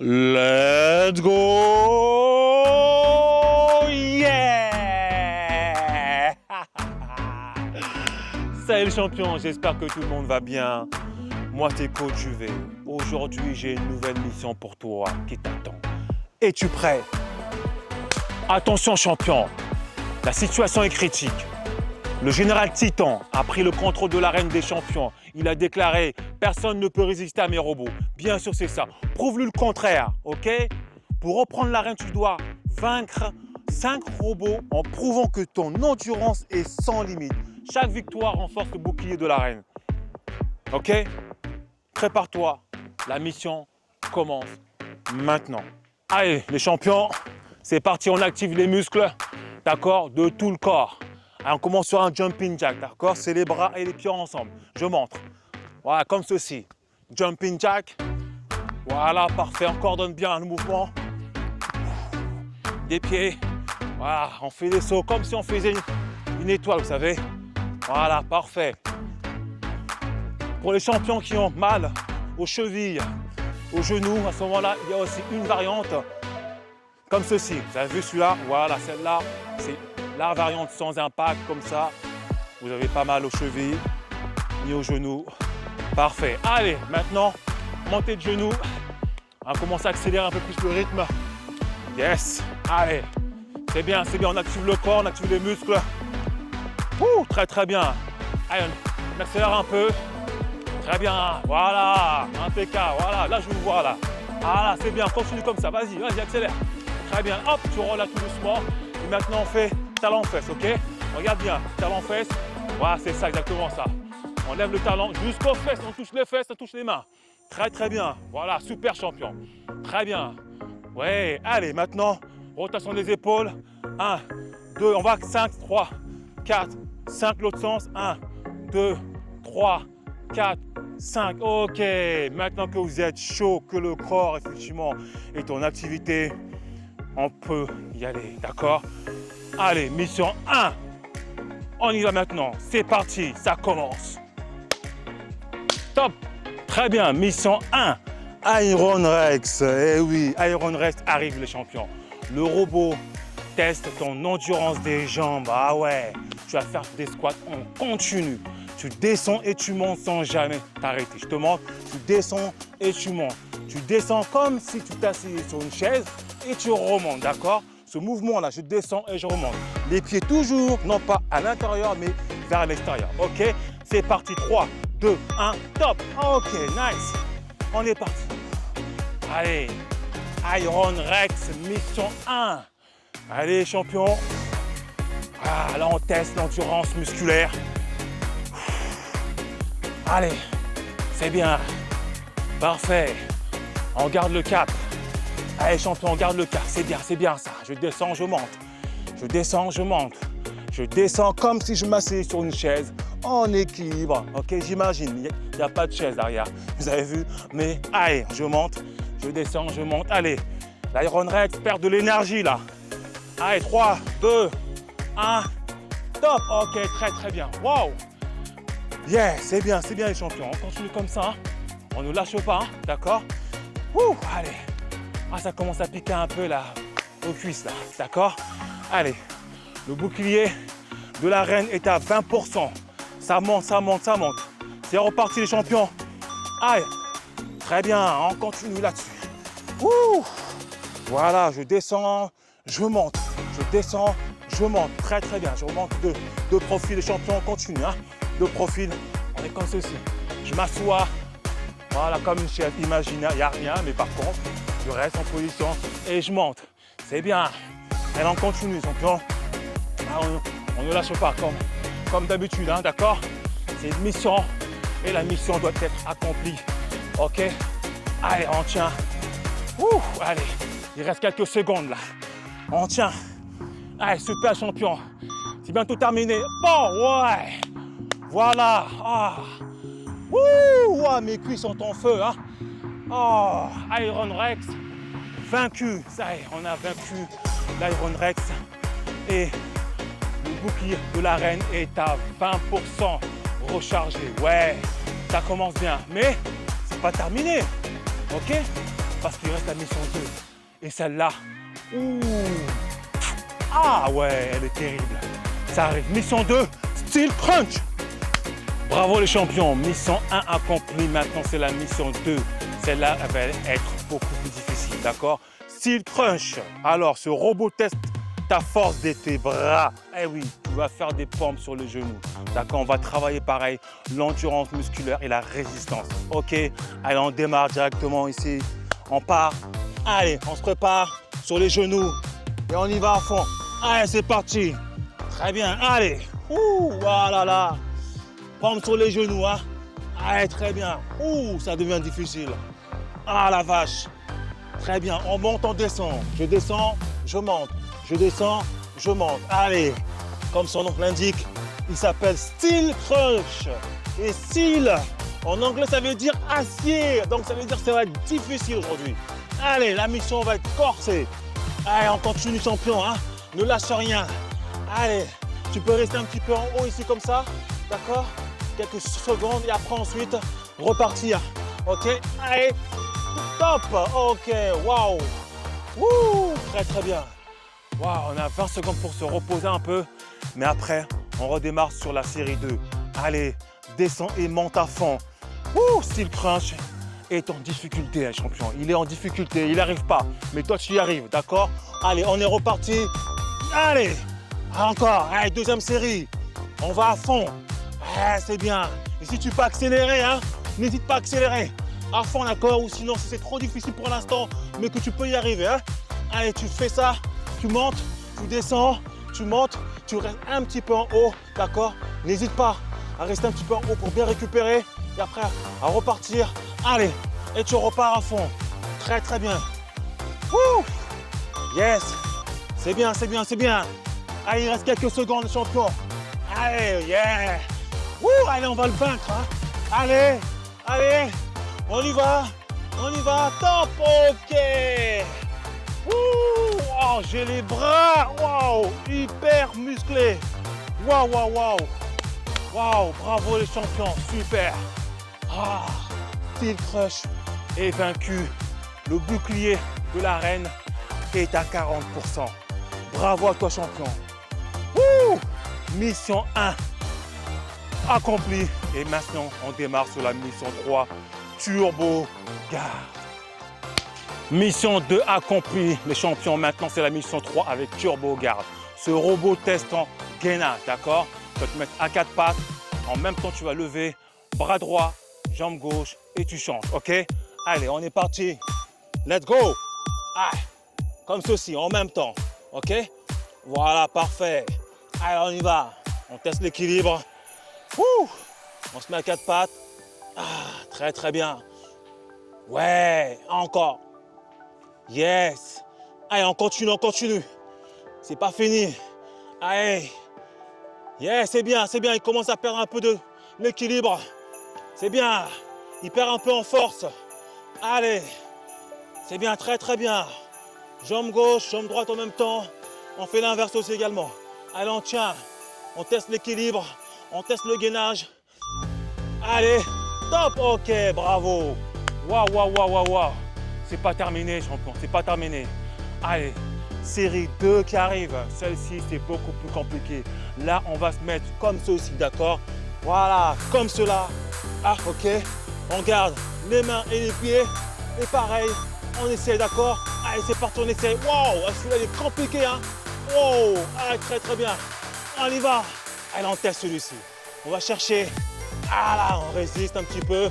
Let's go! Yeah! Salut les champions, j'espère que tout le monde va bien. Moi c'est Coach Juvé. Aujourd'hui j'ai une nouvelle mission pour toi qui t'attend. Es-tu prêt? Attention champion, la situation est critique. Le général Titan a pris le contrôle de l'arène des champions. Il a déclaré « Personne ne peut résister à mes robots ». Bien sûr, c'est ça. Prouve-lui le contraire, ok? Pour reprendre l'arène, tu dois vaincre 5 robots en prouvant que ton endurance est sans limite. Chaque victoire renforce le bouclier de l'arène. Ok? Prépare-toi. La mission commence maintenant. Allez, les champions, c'est parti. On active les muscles, d'accord, de tout le corps. Alors, on commence sur un jumping jack, d'accord? C'est les bras et les pieds ensemble. Je montre. Voilà, comme ceci. Jumping jack. Voilà, parfait. On coordonne bien le mouvement. Des pieds. Voilà, on fait des sauts comme si on faisait une étoile, vous savez. Voilà, parfait. Pour les champions qui ont mal aux chevilles, aux genoux, à ce moment-là, il y a aussi une variante comme ceci. Vous avez vu celui-là? Voilà, celle-là, c'est la variante sans impact, comme ça. Vous n'avez pas mal aux chevilles, ni aux genoux. Parfait. Allez, maintenant, montez de genoux. On commence à accélérer un peu plus le rythme. Yes. Allez. C'est bien, c'est bien. On active le corps, on active les muscles. Ouh, très, très bien. Allez, on accélère un peu. Très bien. Voilà. Impeccable. Voilà. Là, je vous vois, là. Voilà, c'est bien. Continue comme ça. Vas-y, vas-y, accélère. Très bien. Hop, tu relâches tout doucement. Et maintenant, on fait talon-fesse, ok? Regarde bien, talon-fesse. Voilà, c'est ça, exactement ça. On lève le talon jusqu'aux fesses, on touche les fesses, on touche les mains. Très, très bien. Voilà, super champion. Très bien. Ouais, allez, maintenant, rotation des épaules. 1, 2, on va 5, 3, 4, 5, l'autre sens. 1, 2, 3, 4, 5. Ok, maintenant que vous êtes chaud, que le corps, effectivement, est en activité, on peut y aller, d'accord? Allez, mission 1. On y va maintenant. C'est parti, ça commence. Top. Très bien, mission 1. Iron Rex. Eh oui, Iron Rex arrive les champions. Le robot teste ton endurance des jambes. Ah ouais, tu vas faire des squats en continu. Tu descends et tu montes sans jamais t'arrêter. Je te montre, tu descends et tu montes. Tu descends comme si tu t'asseyais sur une chaise et tu remontes, d'accord? Ce mouvement-là, je descends et je remonte. Les pieds toujours, non pas à l'intérieur, mais vers l'extérieur. Ok? C'est parti. 3, 2, 1, top. Ok, nice. On est parti. Allez, Iron Rex, mission 1. Allez, champion. Ah, là, on teste l'endurance musculaire. Allez, c'est bien. Parfait. On garde le cap. Allez, champion, on garde le cap. C'est bien ça. Je descends, je monte. Je descends, je monte. Je descends comme si je m'asseyais sur une chaise en équilibre. Ok, j'imagine. Il n'y a pas de chaise derrière. Vous avez vu? Mais allez, je monte. Je descends, je monte. Allez, l'Iron Rex perd de l'énergie là. Allez, 3, 2, 1. Top. Ok, très, très bien. Wow. Yeah, c'est bien les champions. On continue comme ça. On ne lâche pas, hein, d'accord? Ouh, allez. Ah, ça commence à piquer un peu là, aux cuisses là, d'accord? Allez, le bouclier de l'arène est à 20%. Ça monte, ça monte, ça monte. C'est reparti les champions. Allez, très bien, on continue là-dessus. Ouh, voilà, je descends, je monte. Je descends, je monte. Très, très bien. Je remonte de profil les champions, on continue. Hein. De profil, on est comme ceci. Je m'assois, voilà, comme une chaise imaginaire, il n'y a rien, mais par contre, je reste en position et je monte. C'est bien. Et on continue, champion. On ne lâche pas comme d'habitude, hein, d'accord? C'est une mission et la mission doit être accomplie. Ok? Allez, on tient. Ouh, allez, il reste quelques secondes là. On tient. Allez, super champion. C'est bientôt terminé. Bon, ouais. Voilà. Ah. Ouh, ouais, mes cuisses sont en feu, hein? Oh, Iron Rex, vaincu. Ça y est, on a vaincu l'Iron Rex. Et le bouclier de l'arène est à 20% rechargé. Ouais, ça commence bien. Mais c'est pas terminé. Ok? parce qu'il reste la mission 2. Et celle-là, ouh, ah ouais, elle est terrible. Ça arrive, mission 2, Steel Crunch. Bravo les champions, mission 1 accomplie, maintenant c'est la mission 2. Celle-là, elle va être beaucoup plus difficile, d'accord? Steel Crunch, alors ce robot teste ta force de tes bras. Eh oui, tu vas faire des pompes sur les genoux, d'accord? On va travailler pareil, l'endurance musculaire et la résistance, ok? Allez, on démarre directement ici, on part. Allez, on se prépare sur les genoux et on y va à fond. Allez, c'est parti. Très bien, allez. Ouh, voilà là. Pompe sur les genoux, hein. Allez, très bien. Ouh, ça devient difficile. Ah la vache. Très bien, on monte, on descend. Je descends, je monte. Je descends, je monte. Allez, comme son nom l'indique, il s'appelle Steel Crunch. Et steel, en anglais, ça veut dire acier. Donc, ça veut dire que ça va être difficile aujourd'hui. Allez, la mission va être corsée. Allez, on continue, champion, hein. Ne lâche rien. Allez, tu peux rester un petit peu en haut ici comme ça. D'accord? Quelques secondes et après ensuite repartir. Ok? Allez, top! Ok, waouh! Wouh! Très très bien. Waouh, on a 20 secondes pour se reposer un peu. Mais après, on redémarre sur la série 2. Allez, descends et monte à fond. Wouh! Steel Crunch est en difficulté, hein, champion. Il est en difficulté, il n'arrive pas. Mais toi, tu y arrives, d'accord? Allez, on est reparti. Allez, encore. Allez, deuxième série. On va à fond. C'est bien. Et si tu peux accélérer, hein, n'hésite pas à accélérer. À fond, d'accord? Ou sinon, si c'est trop difficile pour l'instant, mais que tu peux y arriver, hein. Allez, tu fais ça. Tu montes, tu descends, tu montes, tu restes un petit peu en haut, d'accord? N'hésite pas à rester un petit peu en haut pour bien récupérer et après à repartir. Allez, et tu repars à fond. Très très bien. Wouh! Yes! C'est bien, c'est bien, c'est bien. Allez, il reste quelques secondes, champion. Allez, yeah! Wouh! Allez, on va le vaincre, hein? Allez, allez, on y va, top, ok! Wouh! Oh, j'ai les bras, waouh, hyper musclés. Waouh, waouh, waouh. Waouh, bravo les champions, super. Ah, Steel Crunch est vaincu. Le bouclier de l'arène est à 40%. Bravo à toi, champion. Wouh! Mission 1 accomplie. Et maintenant, on démarre sur la mission 3, Turbo Guard. Mission 2 accomplie, les champions. Maintenant, c'est la mission 3 avec Turbo Guard. Ce robot testant gainage, d'accord? Tu vas te mettre à 4 pattes. En même temps, tu vas lever bras droit, jambe gauche et tu changes, ok? Allez, on est parti. Let's go! Ah, comme ceci, en même temps, ok? Voilà, parfait. Allez, on y va. On teste l'équilibre. On se met à 4 pattes. Ah, très, très bien. Ouais, encore. Yes. Allez, on continue, on continue. C'est pas fini. Allez. Yes, c'est bien, c'est bien. Il commence à perdre un peu de l'équilibre. C'est bien. Il perd un peu en force. Allez. C'est bien, très très bien. Jambe gauche, jambe droite en même temps. On fait l'inverse aussi également. Allez, on tient. On teste l'équilibre. On teste le gainage. Allez. Top. Ok, bravo. Waouh, waouh, waouh, waouh, waouh. C'est pas terminé, champion, c'est pas terminé. Allez, série 2 qui arrive. Celle-ci, c'est beaucoup plus compliqué. Là, on va se mettre comme ceci, d'accord? Voilà, comme cela. Ah, ok. On garde les mains et les pieds. Et pareil, on essaie, d'accord? Allez, c'est parti, on essaie. Waouh, celui-là, il est compliqué, hein? Wow, allez, très, très bien. On y va. Allez, on teste celui-ci. On va chercher. Ah là, on résiste un petit peu.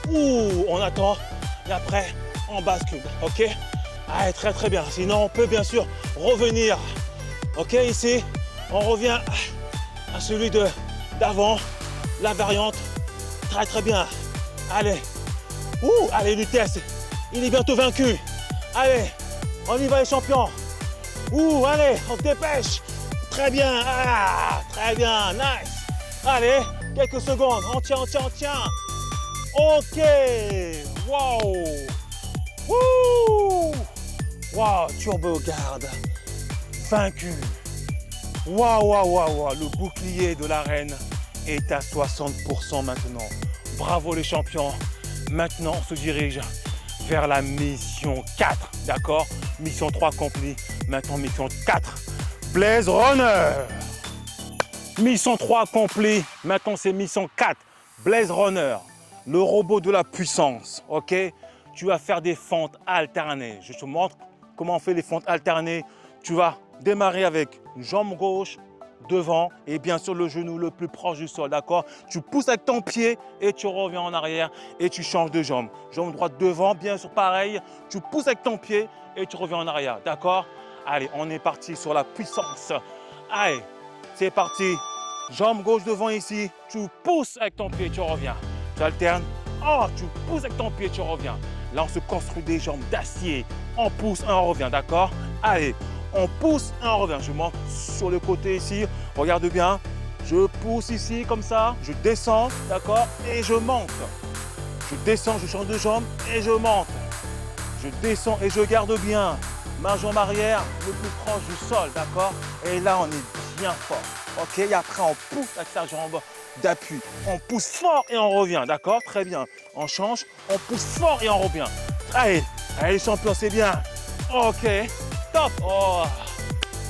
Ouh, on attend. Et après, on bascule, ok? Allez, très très bien. Sinon, on peut bien sûr revenir. Ok, ici, on revient à celui d'avant, la variante. Très très bien. Allez. Ouh, allez, Lutèce, il est bientôt vaincu. Allez, on y va les champions. Ouh, allez, on se dépêche. Très bien. Ah, très bien, nice. Allez, quelques secondes. On tient, on tient, on tient. Ok. Wow. Wouh! Wow, Turbo Guard, vaincu. Waouh, waouh, waouh, waouh, le bouclier de l'arène est à 60% maintenant. Bravo les champions. Maintenant, on se dirige vers la mission 4. D'accord? Mission 3 accomplie. Maintenant, mission 4. Blaze Runner. Mission 3 accomplie. Maintenant, c'est mission 4. Blaze Runner. Le robot de la puissance. Ok? Tu vas faire des fentes alternées. Je te montre comment on fait les fentes alternées. Tu vas démarrer avec jambe gauche devant et bien sûr le genou le plus proche du sol, d'accord? Tu pousses avec ton pied et tu reviens en arrière et tu changes de jambe. Jambe droite devant, bien sûr pareil. Tu pousses avec ton pied et tu reviens en arrière, d'accord? Allez, on est parti sur la puissance. Allez, c'est parti. Jambe gauche devant ici. Tu pousses avec ton pied et tu reviens. Tu alternes. Oh, tu pousses avec ton pied et tu reviens. Là, on se construit des jambes d'acier. On pousse et on revient, d'accord? Allez, on pousse et on revient. Je monte sur le côté ici. Regarde bien. Je pousse ici comme ça. Je descends, d'accord? Et je monte. Je descends, je change de jambe et je monte. Je descends et je garde bien ma jambe arrière le plus proche du sol, d'accord? Et là, on est bien fort. Ok? Et après, on pousse avec sa jambe d'appui. On pousse fort et on revient, d'accord? Très bien. On change, on pousse fort et on revient. Allez, allez, champion, c'est bien. Ok, top. Oh,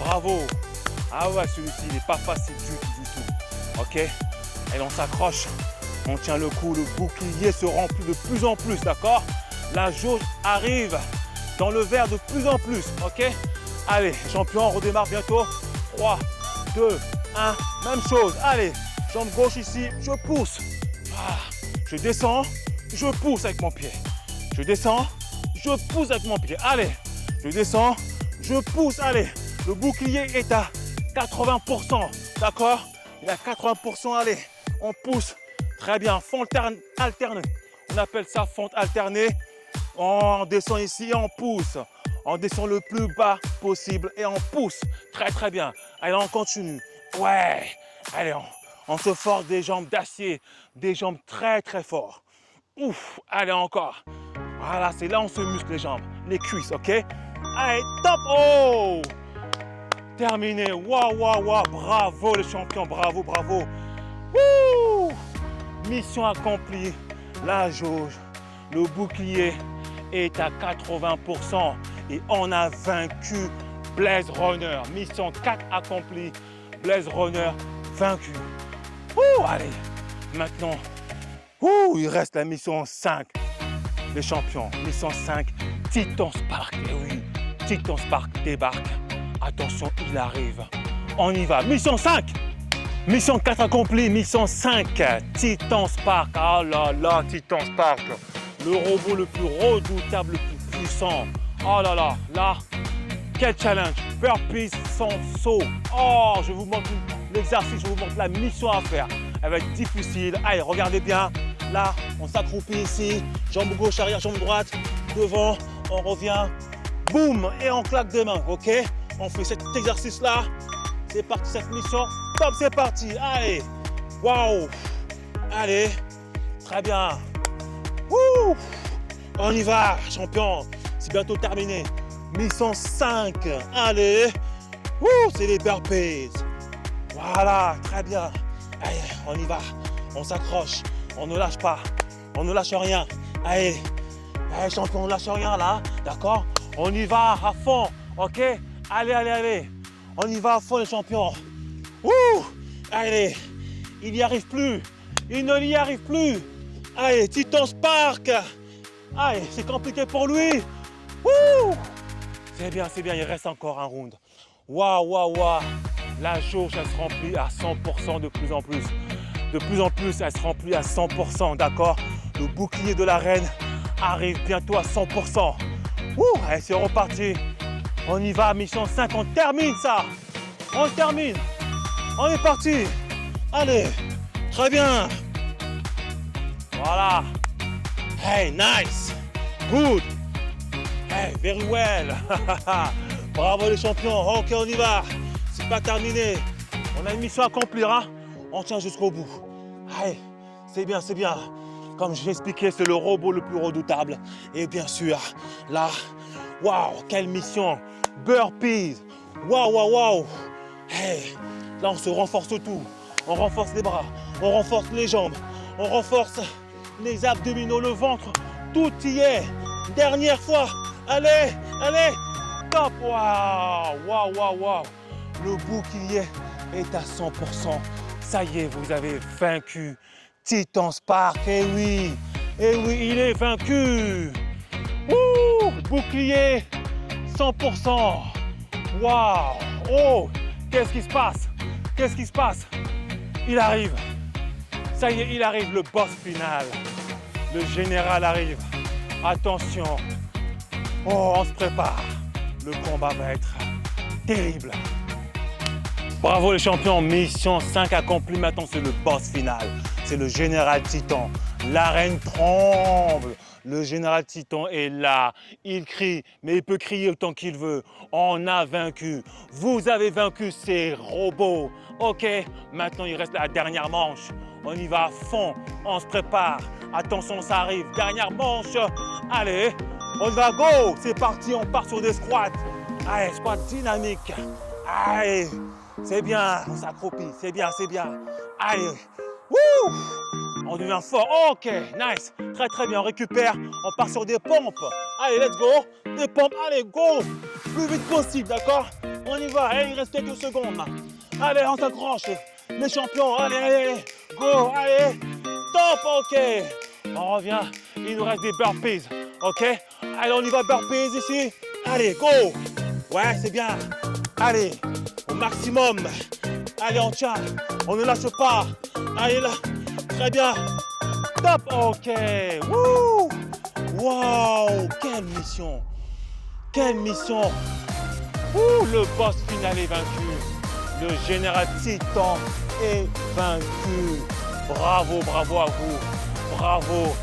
bravo. Ah ouais, celui-ci, il n'est pas facile du tout. Ok? Et on s'accroche. On tient le coup, le bouclier se remplit de plus en plus, d'accord? La jauge arrive dans le verre de plus en plus, ok? Allez, champion, on redémarre bientôt. 3, 2, 1, même chose. Allez, jambe gauche ici, je pousse. Ah, je descends, je pousse avec mon pied. Je descends, je pousse avec mon pied. Allez, je descends, je pousse. Allez, le bouclier est à 80%, d'accord? Il est à 80%, allez, on pousse. Très bien, fente alternée. On appelle ça fente alternée. On descend ici et on pousse. On descend le plus bas possible et on pousse. Très très bien. Allez, on continue. Ouais. Allez, on se force des jambes d'acier. Des jambes très très fortes. Ouf. Allez, encore. Voilà, c'est là où on se muscle les jambes. Les cuisses, ok? Allez, top. Oh! Terminé. Waouh, waouh, waouh. Bravo les champions. Bravo, bravo. Wouh! Mission accomplie. La jauge, le bouclier est à 80% et on a vaincu Blaze Runner. Mission 4 accomplie, Blaze Runner vaincu. Ouh, allez, maintenant, il reste la mission 5, les champions. Mission 5, Titan Spark. Et oui, Titan Spark débarque. Attention, il arrive. On y va. Mission 5. Mission 4 accomplie, mission 5, Titan Spark. Ah là là, Titan Spark, le robot le plus redoutable, le plus puissant. Oh là là, là, quel challenge. Burpees sans saut. Oh, je vous montre l'exercice, je vous montre la mission à faire. Elle va être difficile. Allez, regardez bien. Là, on s'accroupit ici. Jambe gauche, arrière, jambe droite. Devant, on revient. Boum, et on claque des mains, ok? On fait cet exercice-là. C'est parti, cette mission. Top, c'est parti. Allez. Waouh. Allez. Très bien. Wouh. On y va, champion. C'est bientôt terminé. Mission 5. Allez. Wouh, c'est les burpees. Voilà, très bien. Allez, on y va. On s'accroche. On ne lâche pas. On ne lâche rien. Allez. Allez, champion, on ne lâche rien là. D'accord? On y va à fond. Ok? Allez, allez, allez. On y va à fond, les champions. Ouh! Allez, il n'y arrive plus. Il ne y arrive plus. Allez, Titan Spark. Allez, c'est compliqué pour lui. Ouh! C'est bien, il reste encore un round. Waouh, waouh, waouh. La jauge, elle se remplit à 100% de plus en plus. De plus en plus, elle se remplit à 100%, d'accord? Le bouclier de la reine arrive bientôt à 100%. Ouh! Allez, c'est reparti. On y va, mission 5, on termine ça. On termine. On est parti. Allez, très bien. Voilà. Hey, nice. Good. Hey, very well. Bravo les champions. Ok, on y va. C'est pas terminé. On a une mission à accomplir, hein. On tient jusqu'au bout. Allez, c'est bien, c'est bien. Comme je l'ai expliqué, c'est le robot le plus redoutable. Et bien sûr, là, waouh, quelle mission. Burpees. Waouh, waouh, waouh. Hey, là, on se renforce tout. On renforce les bras, on renforce les jambes, on renforce les abdominaux, le ventre. Tout y est. Dernière fois. Allez, allez. Top. Waouh, waouh, waouh, waouh. Le bouclier est à 100%. Ça y est, vous avez vaincu Titan Spark. Eh oui, il est vaincu. Ouh, bouclier 100%. Waouh. Oh, qu'est-ce qui se passe? Qu'est-ce qui se passe? Il arrive. Ça y est, il arrive, le boss final. Le général arrive. Attention. Oh, on se prépare. Le combat va être terrible. Bravo les champions, mission 5 accomplie. Maintenant, c'est le boss final. C'est le général Titan. L'arène tremble. Le général Titan est là. Il crie, mais il peut crier autant qu'il veut. On a vaincu. Vous avez vaincu ces robots. Ok, maintenant il reste la dernière manche. On y va à fond. On se prépare. Attention, ça arrive. Dernière manche. Allez, on va go. C'est parti, on part sur des squats. Allez, squat dynamique. Allez, c'est bien. On s'accroupit. C'est bien, c'est bien. Allez. Wouh! On devient fort. Ok, nice. Très, très bien. On récupère. On part sur des pompes. Allez, let's go. Des pompes. Allez, go. Plus vite possible, d'accord? On y va. Allez, il reste quelques secondes. Allez, on s'accroche. Les champions. Allez, allez. Go. Allez. Top. Ok. On revient. Il nous reste des burpees. Ok? Allez, on y va. Burpees ici. Allez, go. Ouais, c'est bien. Allez. Au maximum. Allez, on tient. On ne lâche pas. Allez là. Très bien. Top. Ok. Wouh. Wow. Quelle mission. Quelle mission. Ouh, le boss final est vaincu. Le général Titan est vaincu. Bravo, bravo à vous. Bravo.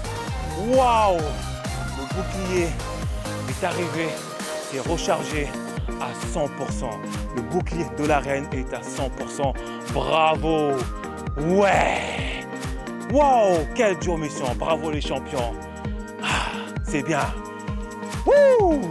Waouh. Le bouclier est arrivé. C'est rechargé à 100%. Le bouclier de l'arène est à 100%. Bravo. Ouais. Wow, quelle dure mission. Bravo les champions. Ah, c'est bien. Wouh.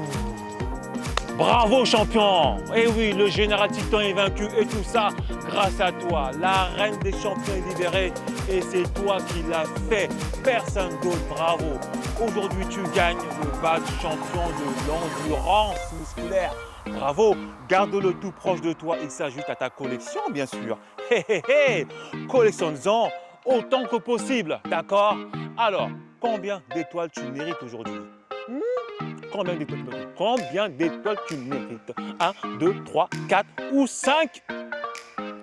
Bravo champion. Eh oui, le général Titan est vaincu et tout ça grâce à toi. La reine des champions est libérée et c'est toi qui l'as fait. Personne d'autre. Bravo. Aujourd'hui, tu gagnes le badge champion de l'endurance musculaire. Bravo. Garde-le tout proche de toi. Il s'ajoute à ta collection, bien sûr. Hé, hé, hé. Collectionne-en autant que possible. D'accord? Alors, combien d'étoiles tu mérites aujourd'hui? Combien d'étoiles tu mérites? Combien d'étoiles tu mérites? 1, 2, 3, 4 ou 5?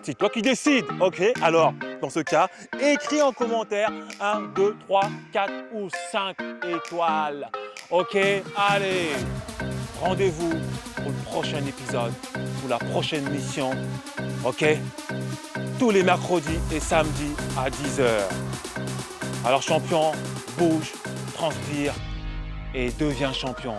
C'est toi qui décides, ok? Alors, dans ce cas, écris en commentaire 1, 2, 3, 4 ou 5 étoiles. Ok? Allez, rendez-vous pour le prochain épisode, pour la prochaine mission. Ok? Tous les mercredis et samedis à 10 h. Alors champion, bouge, transpire et deviens champion.